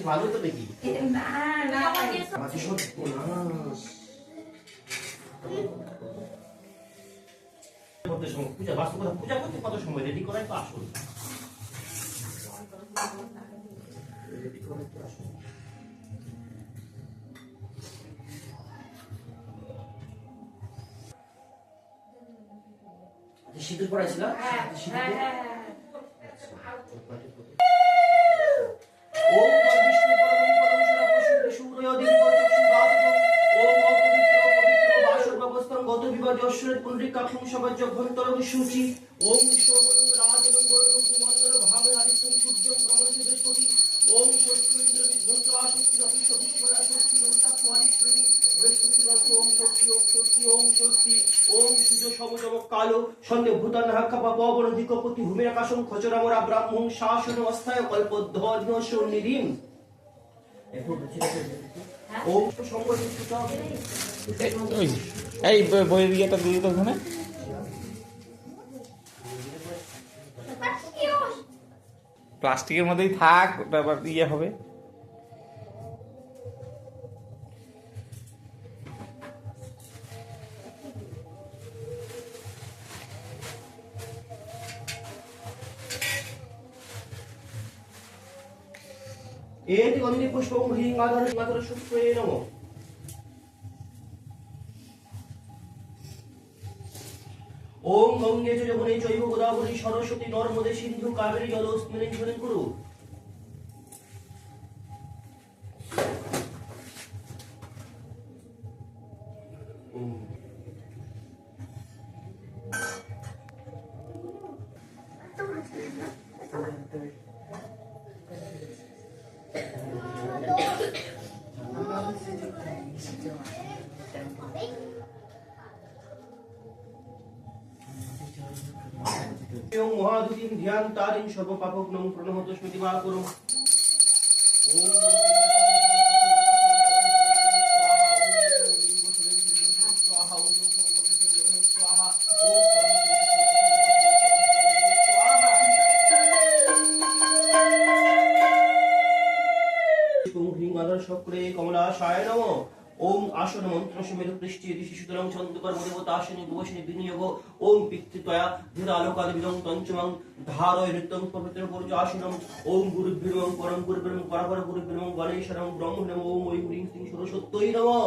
ভালো তো নাকি না না মাঝে সব করতে সময় পূজা বাস্তব কথা পূজা করতে কত সময় রেডি করাই তো আসল শীতের পড়াইছিল ওম বিষ্ণু পরম পরম সূর্য সূর্য দেব চক্ষু বাদু ওম পবিত্র পবিত্র বাসর ব্যবস্থান গত বিবাদ অশ্বরের পুনরিকাক্ষম সবাজ্য ঘন্তর সুচি ওম শোভন রাজন গৌরব মন্ডল ভাবে আদিত্য সূর্যম প্রমথ বৃহস্পতি ওম ষষ্ঠী ইন্দ্র বিধ্বস্ত আশক্তি রবিশ বিশ্বরা ষষ্ঠী রন্তা কুমারীশ্বরী বৃহস্পতি ওম ষষ্ঠী ওম ষষ্ঠী ওম ষষ্ঠী ওম সূর্য সমজম কালো সন্ধ্যে ভূতান হাক্কাপা পবন দিকপতি ভূমির আকাশম খচরামরা ব্রাহ্মণ শাসন অস্থায় কল্পধ্বজ সুনিরিম ওম সংগঠিত এই বইয়ের ইয়েটা দিয়ে তো ওখানে প্লাস্টিকের মধ্যেই থাক, ওটা আবার ইয়ে হবে। एति वन्दे पुष्पं ह्रीङ्गाधर शुक्रे नमः ओम गंगे च यमुने चैव गोदावरी सरस्वती नर्मदे सिन्धु कावेरी जलोस्मिन् सन्निधिं कुरु ओम महादुतिं ध्यान तारिं सर्व पापग्नं प्रणहत स्मृतिवा करो ओम शक्रे कमलाशाय नमः ओम आसन मंत्र समेत पृष्ठि ऋषि सुतरं छन्दकर देवता आसने उपवसने विनियोग ओम पितृत्वया धीर आलोकाद विदं पंचमं धारय नृत्यं पवित्र पुरुष आसनम ओम गुरुर्ब्रह्मं परम गुरुर्ब्रह्मं परापर गुरुर्ब्रह्मं गणेशरं ब्रह्म नमो ओम ऐं ह्रीं श्रीं सरस्वत्यै नमः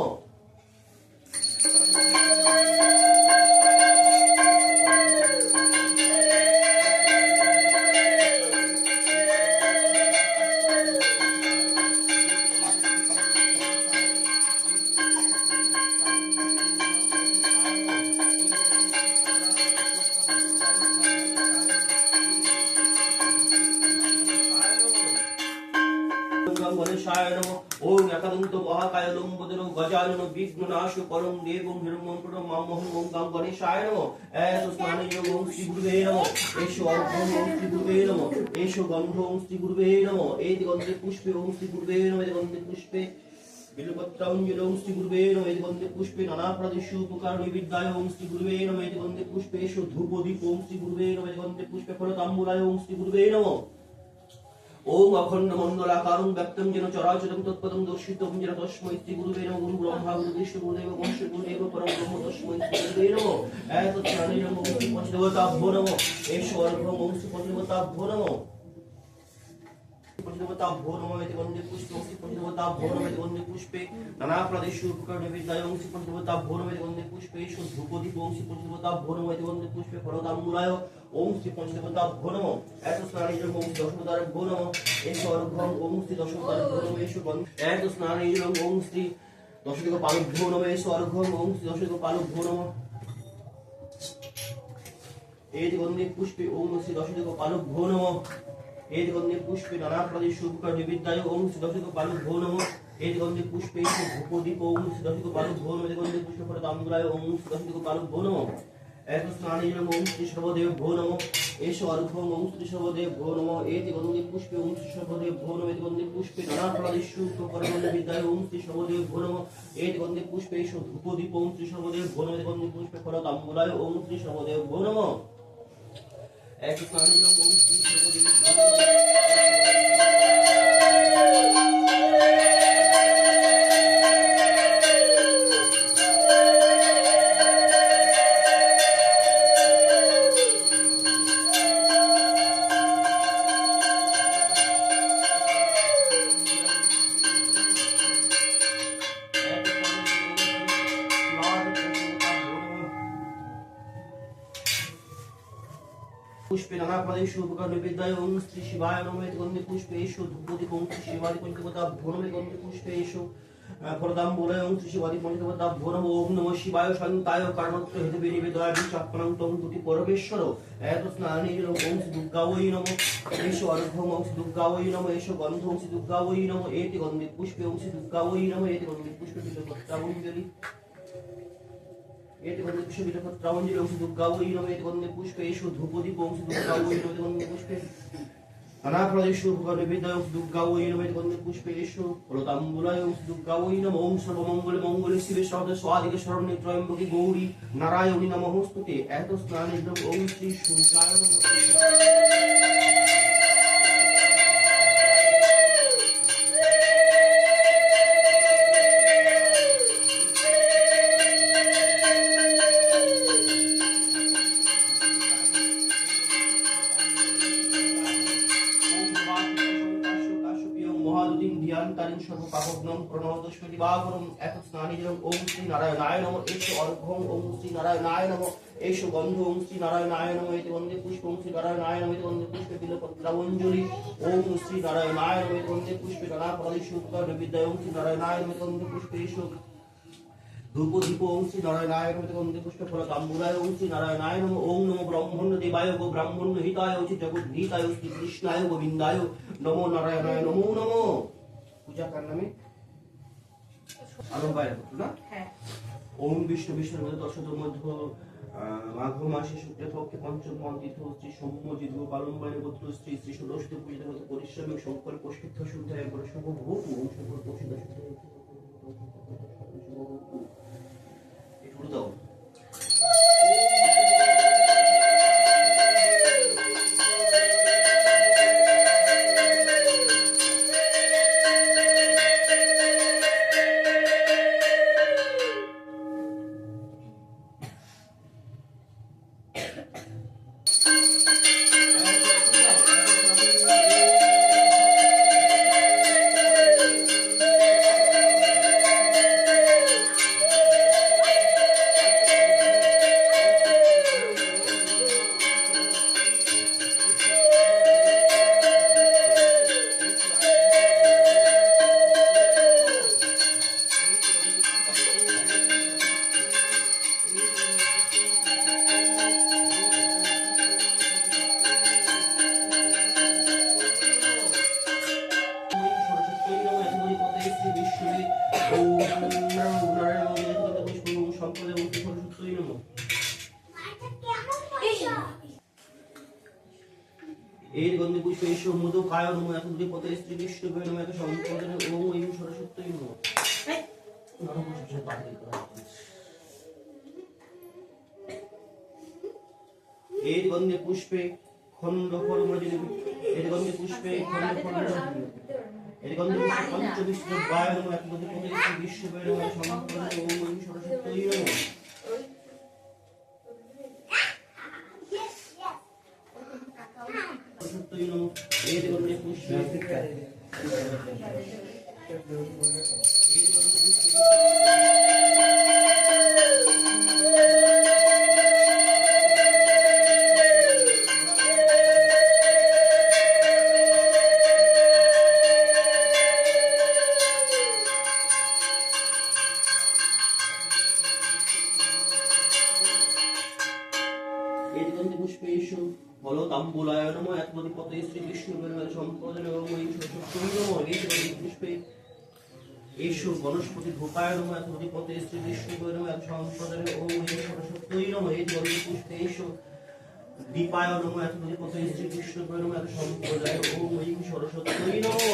गणेशाय नमः ओम एकदन्त महाकाय लंबोदर गजानन विघ्ननाश परं देवं हिरण्यं मामहं ओम गणेशाय नमः ऐसो स्नान योग ओम श्री गुरुवे नमः ऐसो अर्घ्यं ओम श्री गुरुवे नमः ऐसो गन्धं ओम श्री गुरुवे नमः एति गन्धे पुष्पे ओम श्री गुरुवे नमः एति गन्धे पुष्पे बिल्वपत्राञ्जलि ओम श्री गुरुवे नमः एति गन्धे पुष्पे नाना प्रदेशु उपकार विद्याय ओम श्री गुरुवे नमः एति गन्धे पुष्पे ऐसो धूपदीप ओम श्री गुरुवे नमः एति गन्धे पुष्पे फलताम्बूलाय ओम श्री गुरुवे नमः ओम अखंड मंडलाकारं व्यक्तं जेन चराचरं तत्पदं दर्शितं जेन तस्मै श्री गुरुवे नमः गुरु ब्रह्मा गुरु विष्णु गुरुदेव वंश गुरुदेव परम ब्रह्म तस्मै श्री गुरुवे नमः एतत् प्राणेन ओम श्री पंचदेवताभ्यो नमः ऐश्वर्यं ओम श्री पंचदेवताभ्यो नमः पंचदेवताभ्यो नमः इति वन्दे पुष्पे ओम श्री पंचदेवताभ्यो नमः इति वन्दे पुष्पे नाना प्रदेशु उपकरणे विद्याय ओम श्री पंचदेवताभ्यो नमः इति वन्दे पुष्पे धूपदीप ओम श्री पंचदेवताभ्यो नमः इति वन्दे पुष्पे फलताम्बूलाय ओम श्री पंचदेवताभ्यो नमः ऐसो स्नानेजं ओम दशवतारभ्यो नमः ऐसो अर्घ्यं ओम श्री दशवतारभ्यो नमः ऐसो स्नानेजं ओम श्री दशदिक्पालभ्यो नमः ऐसो अर्घ्यं ओम श्री दशदिक्पालभ्यो नमः एति वन्दे पुष्पे ओम श्री दशदिक्पालभ्यो नमः एति वन्दे पुष्पे नाना प्रदेशु उपकरणे विद्याय ओम श्री दशदिक्पालभ्यो नमः एति वन्दे पुष्पे धूपदीप ओम श्री दशदिक्पालभ्यो नमः एति वन्दे पुष्पे फलताम्बूलाय ओम श्री दशदिक्पालभ्यो नमः ऐसो स्नानेजं ओम श्री सर्वदेवभ्यो नमः ऐसो अर्घ्यं ओम श्री सर्वदेवभ्यो नमः एति वन्दे पुष्पे ओम श्री सर्वदेवभ्यो नमः एति वन्दे पुष्पे नाना प्रदेशु उपकरणे विद्याय ओम श्री सर्वदेवभ्यो नमः एति वन्दे पुष्पे ऐसो धूपदीप ओम श्री सर्वदेवभ्यो नमः एति वन्दे पुष्पे फलताम्बूलाय ओम श्री सर्वदेवभ्यो नमः ऐसो स्नानेजं ओम श्री सर्वदेवभ्यो नमः পুষ্পে নানা ফলে শুভকার নিবেদায় ওম শ্রী শিবায় নমঃ এতে গন্ধে পুষ্পে এসো ধূপদী ওম শ্রী শিবাদি পঞ্চকতা ভোনমে গন্ধে পুষ্পে এসো ফলদাম বলে ওম শ্রী শিবাদি পঞ্চকতা ভোনম ওম নমঃ শিবায় শান্তায় কারণত্ব হেতু নিবেদায় বিচক্রং তম দুটি পরমেশ্বর এত স্নানে ওম শ্রী দুর্গাবৈ নমঃ এসো অর্ঘ্যম ওম শ্রী দুর্গাবৈ নমঃ এসো গন্ধ ওম শ্রী দুর্গাবৈ নমঃ এতে গন্ধে পুষ্পে ওম শ্রী দুর্গাবৈ নমঃ এতে গন্ধে পুষ্পে বিলপত্রাবঞ্জলি এতে গন্ধে পুষ্পে বিলপত্রাবঞ্জলি ওম শ্রী দুর্গাবৈ নমঃ এতে গন্ধে পুষ্পে এসো ধূপদীপ ওম শ্রী দুর্গাবৈ নমঃ এতে গন্ধে পুষ্পে অনাফলেষু ভগনিবেদয়ং দুর্গাবৈ নমঃ এতে গন্ধে পুষ্পে এসো ফলতাম্বুলায়ং দুর্গাবৈ নমঃ ওম সর্বমঙ্গলে মঙ্গলে শিবে সর্বদা স্বাদিকে শরণ্যে ত্রয়ম্বকে গৌরী নারায়ণী নমঃস্তুতে এত স্নানিদ্রং ওম শ্রী সূর্যায় নমঃ ধ্যানকালীন সর্বপাপগ্নম প্রণতস্মৃতি বাবরম এত স্নানিজং ওম শ্রী নারায়ণায় নমঃ এসো অর্ঘ্যং ওম শ্রী নারায়ণায় নমঃ এসো গন্ধ ওম শ্রী নারায়ণায় নমঃ এতে গন্ধে পুষ্প ওম শ্রী নারায়ণায় নমঃ এতে গন্ধে পুষ্পে বিলপত্রাবঞ্জলি ওম শ্রী নারায়ণায় নমঃ এতে গন্ধে পুষ্পে নানা ফলেষু নিবেদায় ওম শ্রী নারায়ণায় নমঃ এতে গন্ধে পুষ্পে এসো ধূপদীপ ওম শ্রী নারায়ণায় নমঃ এতে গন্ধে পুষ্পে ফলতাম্বুলায় ওম শ্রী নারায়ণায় নমঃ ওম নমো ব্রহ্মণ্য দেবায় গো ব্রাহ্মণ্য হিতায় চ জগদ্ধিতায় শ্রী কৃষ্ণায় গোবিন্দায় নমো নারায়ণায় নমো নমো পূজা কার নামে আরো বাইরে হতো না ওম বিষ্ণু বিষ্ণুর মধ্যে দশতর মধ্য মাঘ মাসে শুক্লপক্ষে পঞ্চম তিথি শ্রী সৌম্য জিদ্গ পালম্বায় গোত্র শ্রী শ্রী ষোড়শী পূজিত হতে পরিশ্রমিক শঙ্কর প্রসিদ্ধ শুদ্ধ একবার শুভ ভূপ ওম শঙ্কর প্রসিদ্ধ শুদ্ধ একটু দাও এর গন্ধে পুষ্পে এসো মধু কায় নমঃ এত দুটি পথে শ্রী বিষ্ণু নমঃ এত সম্প্রদানে ওম ঐং সরস্বতী নমঃ এর গন্ধে পুষ্পে খণ্ড ফলমজলি এর গন্ধে পুষ্পে খণ্ড ফলমজলি এর গন্ধে পুষ্পে পঞ্চবিষ্ণু বায় নমঃ এত দুটি পথে শ্রী বিষ্ণু নমঃ এত সম্প্রদানে ওম ঐং সরস্বতী নমঃ এর গন্ধে পুষ্পে পুষ্পেষু ফলতাম্বুলায় নমঃ এতপতি পতে শ্রী বিষ্ণু সম্প্রদানে ওম ঐং সরস্বতী নমঃ এতপতি পুষ্পে এসো বনস্পতি ধূপায় নমঃ এতপতি পতে শ্রী বিষ্ণু এত সম্প্রদানে ওম ঐং সরস্বতী নমঃ এতপতি পুষ্পে এসো দীপায় নমঃ এতপতি পতে শ্রী বিষ্ণু এত সম্প্রদানে ওম ঐং সরস্বতী নমঃ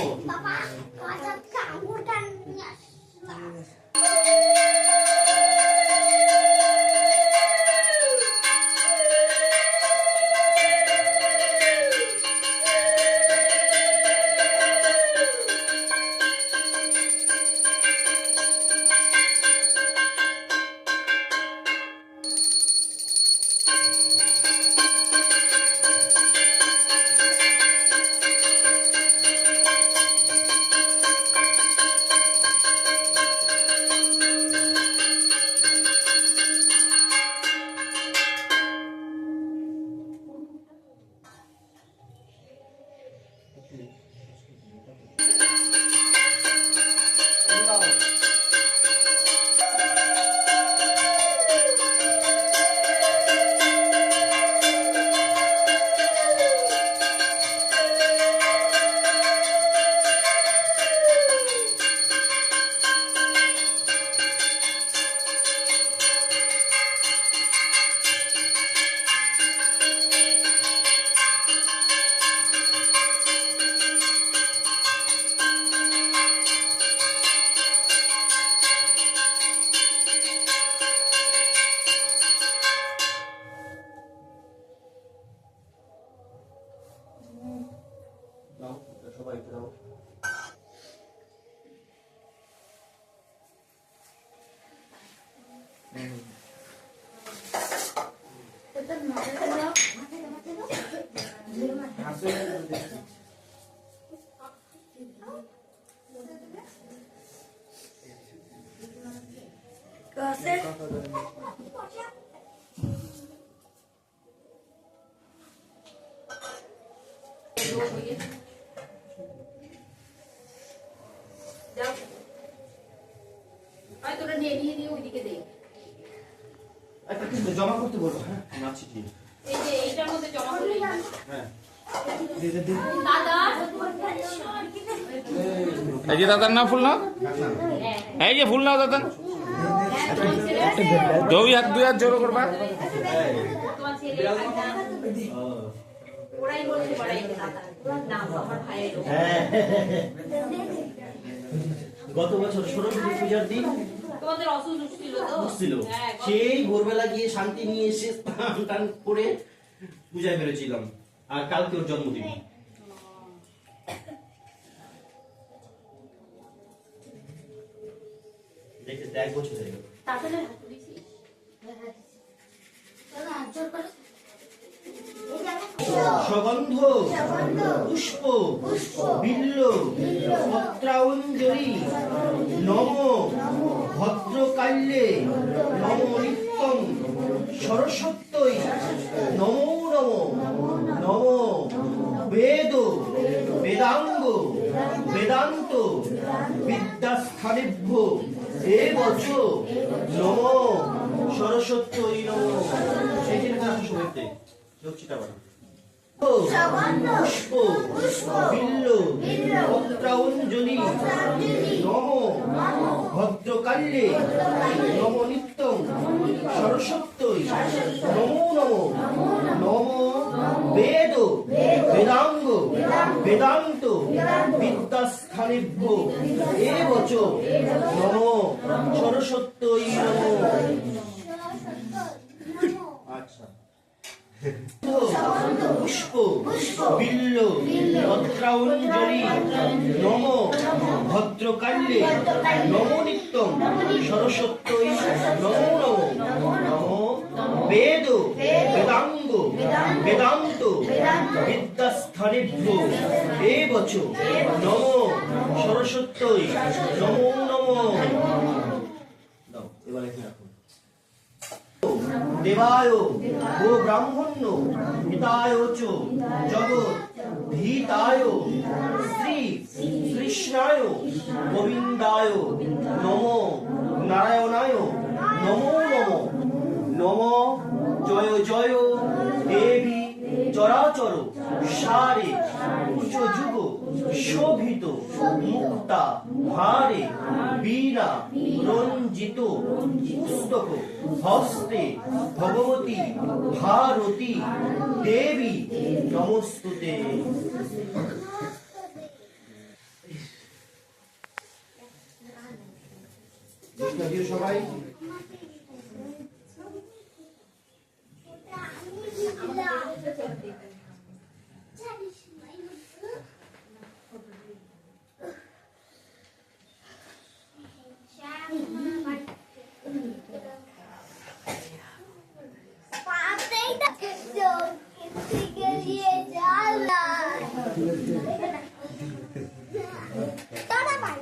দাও, সবাই একটু দাও। যাও আয় তোরা নিয়ে দিয়ে ওইদিকে দে একটা কিন্তু জমা করতে বলো, হ্যাঁ নাচি কি এই যে এইটার মধ্যে জমা করে হ্যাঁ দে দে দে। দাদা এই যে দাদার নাও ফুল নাও, এই যে ফুল নাও দাদা, জবি হাত দুই হাত জোর করবা। তোমার ছেলে ওরাই বলছে বড়াই দাদা নাম আমার ভাইয়ের হ্যাঁ। গত বছর সরস্বতী পূজার দিন তোমাদের অসুখ ছিল তো ছিল, সেই ভোরবেলা গিয়ে শান্তি নিয়ে এসে স্নান টান করে পূজায় বেরোছিলাম, আর কালকে ওর জন্মদিন। দেখতে 1 বছর হয়ে গেল। তাহলে হাত দিছি সগন্ধ পুষ্প বিল্ল পত্রাঞ্জলি নম ভদ্রকাল্যে নম নিত্যং সরস্বত্যই নমো নমো নম বেদ বেদাঙ্গ বেদান্ত বিদ্যাস্থানেভ্য এবচ নম সরস্বত্যই নম। সেই দিনটা শুনতে লক্ষ্মীটা বাড়ি পুষ্প বিল্ল পত্রাঞ্জলি নম ভদ্রকাল্যে নম নিত্যং সরস্বত্যই নমো নমো নম বেদ বেদাঙ্গ বেদান্ত বিদ্যাস্থানেভ্য এবচ নম সরস্বত্যই নম। আচ্ছা, পুষ্প বিল্ল পত্রাঞ্জলি নম ভদ্রকাল্যে নম নিত্যং সরস্বত্যই নমো নমো নম বেদ বেদাঙ্গ বেদান্ত বিদ্যাস্থানেভ্য এবচ নম সরস্বত্যই নমো নমো। দাও, এবারে কি রাখো। দেবায় গো ব্রাহ্মণ্য হিতায় চ জগৎ ধীতায় শ্রী কৃষ্ণায় গোবিন্দায় নমো নারায়ণায় নমো নমো নমো জয় জয় দেবী চরাচর সারে উচ্চ যুগ শোভিত মুক্তা ভারে বীণা রঞ্জিত পুস্তক হস্তে ভগবতী ভারতী দেবী নমস্তুতে। সবাই Tara, bye.